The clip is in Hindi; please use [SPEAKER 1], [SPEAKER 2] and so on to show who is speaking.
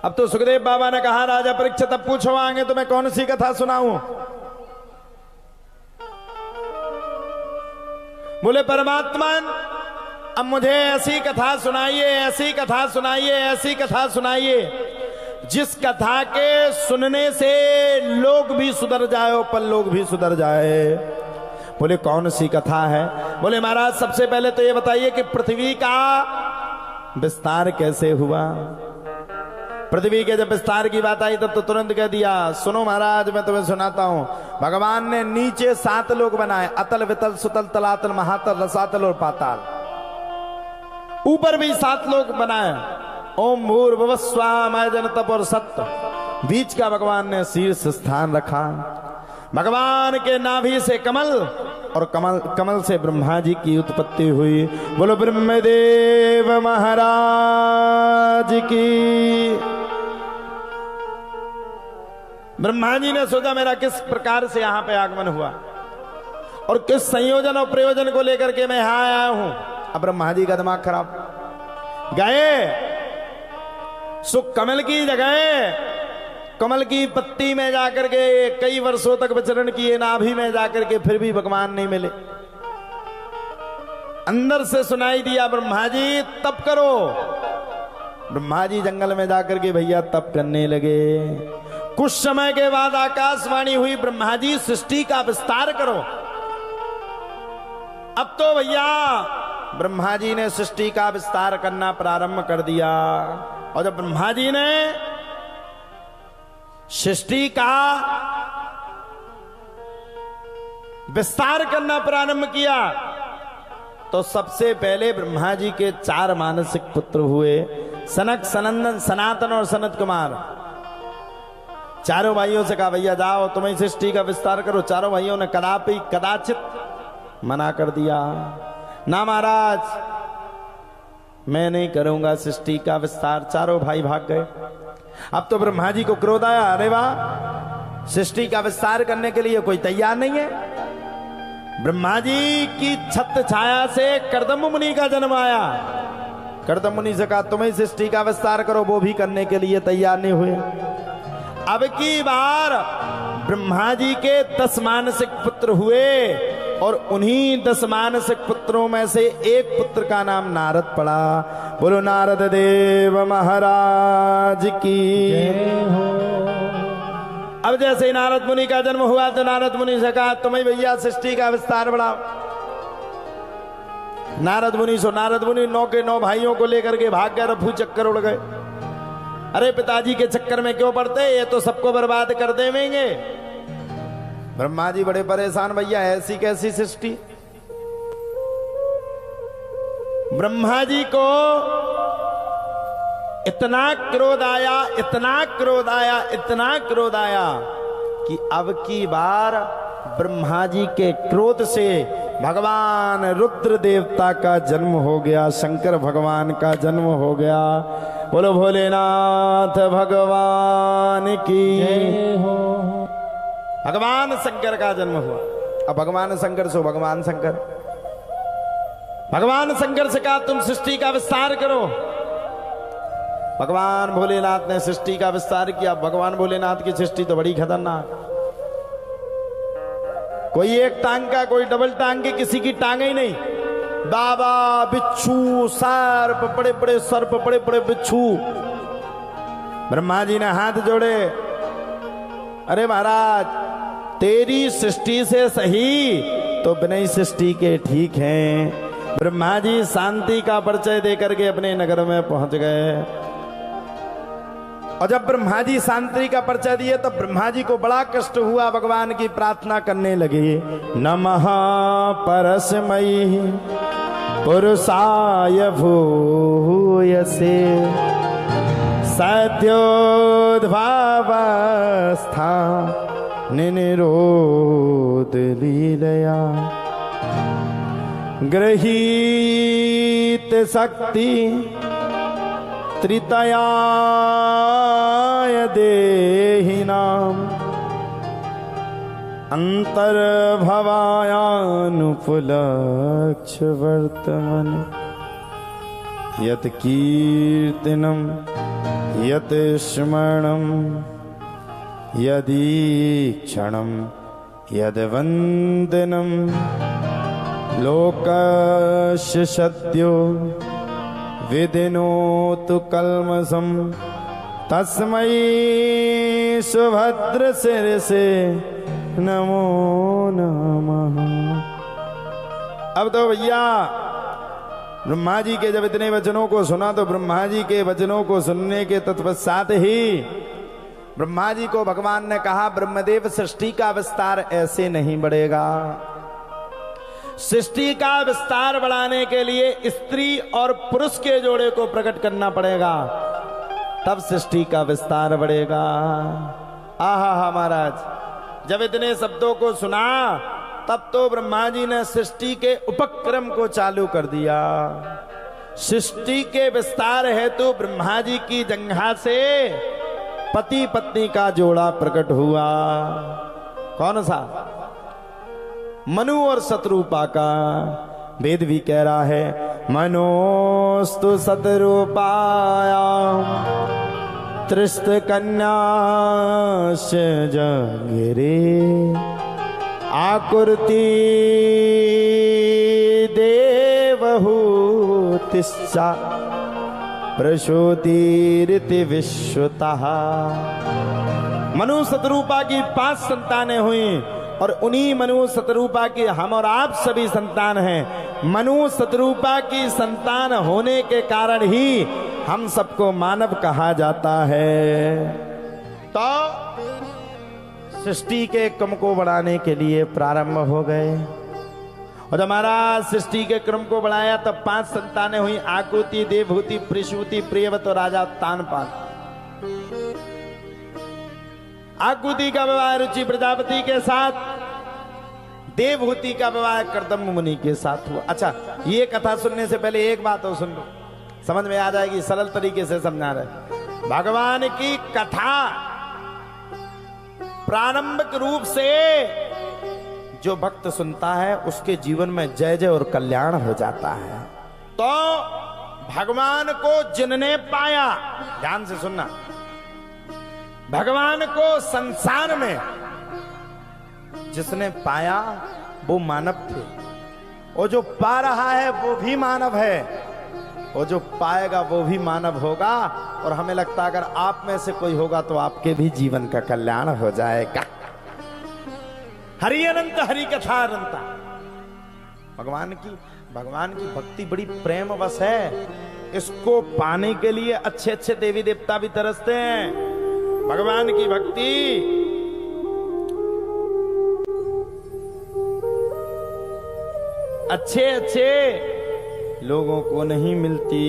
[SPEAKER 1] अब तो सुखदेव बाबा ने कहा राजा परीक्षित अब पूछो आगे तो मैं कौन सी कथा सुनाऊं। बोले परमात्मन अब मुझे ऐसी कथा सुनाइए, ऐसी कथा सुनाइए, ऐसी कथा सुनाइए जिस कथा के सुनने से लोग भी सुधर जाए और परलोक भी सुधर जाए। बोले कौन सी कथा है। बोले महाराज सबसे पहले तो ये बताइए कि पृथ्वी का विस्तार कैसे हुआ। पृथ्वी के जब विस्तार की बात आई तब तो तुरंत कह दिया सुनो महाराज मैं तुम्हें सुनाता हूं। भगवान ने नीचे 7 लोक बनाए, अतल वितल सुतल तलातल महातल रसातल और पाताल। ऊपर भी 7 लोक बनाए, ओम भूर्भुवः स्वः मय जन तप और सत्य। बीच का भगवान ने शीर्ष स्थान रखा। भगवान के नाभि से कमल और कमल से ब्रह्मा जी की उत्पत्ति हुई। बोलो ब्रह्मदेव महाराज की। ब्रह्मा जी ने सोचा मेरा किस प्रकार से यहां पे आगमन हुआ और किस संयोजन और प्रयोजन को लेकर के मैं यहां आया हूं। अब ब्रह्मा जी का दिमाग खराब। गए सुख कमल की जगह कमल की पत्ती में जाकर के कई वर्षों तक विचरण किए, नाभि में जाकर के फिर भी भगवान नहीं मिले। अंदर से सुनाई दिया ब्रह्मा जी तप करो। ब्रह्मा जी जंगल में जाकर के भैया तप करने लगे। कुछ समय के बाद आकाशवाणी हुई ब्रह्मा जी सृष्टि का विस्तार करो। अब तो भैया ब्रह्मा जी ने सृष्टि का विस्तार करना प्रारंभ कर दिया। और जब ब्रह्मा जी ने सृष्टि का विस्तार करना प्रारंभ किया तो सबसे पहले ब्रह्मा जी के 4 मानसिक पुत्र हुए, सनक सनंदन सनातन और सनत कुमार। चारों भाइयों से कहा भैया जाओ तुम्हें सृष्टि का विस्तार करो। चारों भाइयों ने कदापि कदाचित मना कर दिया, ना महाराज मैं नहीं करूंगा सृष्टि का विस्तार। चारों भाई भाग गए। अब तो ब्रह्मा जी को क्रोध आया, अरे वाह सृष्टि का विस्तार करने के लिए कोई तैयार नहीं है। ब्रह्मा जी की छत्र छाया से कर्दम मुनि का जन्म आया। कर्दम मुनि से कहा तुम्हें सृष्टि का विस्तार करो, वो भी करने के लिए तैयार नहीं हुए। अब की बार ब्रह्मा जी के 10 मानसिक पुत्र हुए और उन्हीं 10 मानसिक पुत्रों में से एक पुत्र का नाम नारद पड़ा। बोलो नारद देव महाराज की जय हो। अब जैसे ही नारद मुनि का जन्म हुआ तो नारद मुनि से कहा तुम्हें भैया सृष्टि का विस्तार बढ़ाओ। नारद मुनि 9 के 9 भाइयों को लेकर के भाग गए, रफू चक्कर उड़ गए। अरे पिताजी के चक्कर में क्यों पड़ते, ये तो सबको बर्बाद कर देंगे। ब्रह्मा जी बड़े परेशान, भैया ऐसी कैसी सृष्टि। ब्रह्मा जी को इतना क्रोध आया, इतना क्रोध आया, इतना क्रोध आया कि अब की बार ब्रह्मा जी के क्रोध से भगवान रुद्र देवता का जन्म हो गया, शंकर भगवान का जन्म हो गया। बोलो भोलेनाथ भगवान की जय हो। भगवान शंकर का जन्म हुआ। अब भगवान शंकर सो भगवान शंकर, भगवान शंकर से कहा तुम सृष्टि का विस्तार करो। भगवान भोलेनाथ ने सृष्टि का विस्तार किया। भगवान भोलेनाथ की सृष्टि तो बड़ी खतरनाक, कोई एक टांग का, कोई डबल टांग की, किसी की टांग ही नहीं। बाबा बिच्छू सर्प, बड़े बड़े सर्प, बड़े बड़े बिच्छू। ब्रह्मा जी ने हाथ जोड़े, अरे महाराज तेरी सृष्टि से सही तो बिना सृष्टि के ठीक हैं। ब्रह्मा जी शांति का परिचय देकर के अपने नगर में पहुंच गए। और जब ब्रह्मा जी शांति का परिचय दिए तब ब्रह्मा जी को बड़ा कष्ट हुआ, भगवान की प्रार्थना करने लगे। नमः परस्मैः पुरुषाय भूयसे सद्योद्भावस्था निरोध लीलया गृहीत शक्ति त्रितयाय देहिनाम अंतर्भवायानुपलक्ष वर्तमन यत् कीर्तनम यत स्मरणं यदीक्षणं यद्वन्दनं लोकस्य सद्यो विदिनोतु कल्मषं तस्मै सुभद्रशिरसे नमो नमः। अब तो भैया ब्रह्मा जी के जब इतने वचनों को सुना तो ब्रह्मा जी के वचनों को सुनने के तत्पश्चात ही ब्रह्मा जी को भगवान ने कहा, ब्रह्मदेव सृष्टि का विस्तार ऐसे नहीं बढ़ेगा। सृष्टि का विस्तार बढ़ाने के लिए स्त्री और पुरुष के जोड़े को प्रकट करना पड़ेगा, तब सृष्टि का विस्तार बढ़ेगा। आहा महाराज, जब इतने शब्दों को सुना तब तो ब्रह्मा जी ने सृष्टि के उपक्रम को चालू कर दिया। सृष्टि के विस्तार हेतु ब्रह्मा जी की जंघा से पति पत्नी का जोड़ा प्रकट हुआ। कौन सा? मनु और शत्रुपा का। वेद भी कह रहा है, मनोस्तु शत्रुपाया त्रिस्त कन्याश जगिरे आकुर्ति देवहूतिश्चा प्रसूतिरिति विश्वतः। मनु शतरूपा की 5 संतानें हुई और उन्हीं मनु शतरूपा की हम और आप सभी संतान हैं। मनु शतरूपा की संतान होने के कारण ही हम सबको मानव कहा जाता है। तो सृष्टि के क्रम को बढ़ाने के लिए प्रारंभ हो गए और हमारा सृष्टि के क्रम को बढ़ाया तब 5 संतानें हुई, आकुति, देवहूति, प्रसूति, प्रियवत और राजा तानपाल। आकुति का विवाह रुचि प्रजापति के साथ, देवहूति का विवाह कर्दम मुनि के साथ हुआ। अच्छा, ये कथा सुनने से पहले एक बात और सुन लो, समझ में आ जाएगी, सरल तरीके से समझा रहे। भगवान की कथा प्रारंभिक रूप से जो भक्त सुनता है उसके जीवन में जय जय और कल्याण हो जाता है। तो भगवान को जिनने पाया, ध्यान से सुनना, भगवान को संसार में जिसने पाया वो मानव थे, और जो पा रहा है वो भी मानव है, और जो पाएगा वो भी मानव होगा। और हमें लगता है अगर आप में से कोई होगा तो आपके भी जीवन का कल्याण हो जाएगा। हरि अनंत, हरि कथा अनंता। भगवान की भक्ति बड़ी प्रेम वश है। इसको पाने के लिए अच्छे अच्छे देवी देवता भी तरसते हैं। भगवान की भक्ति अच्छे अच्छे लोगों को नहीं मिलती।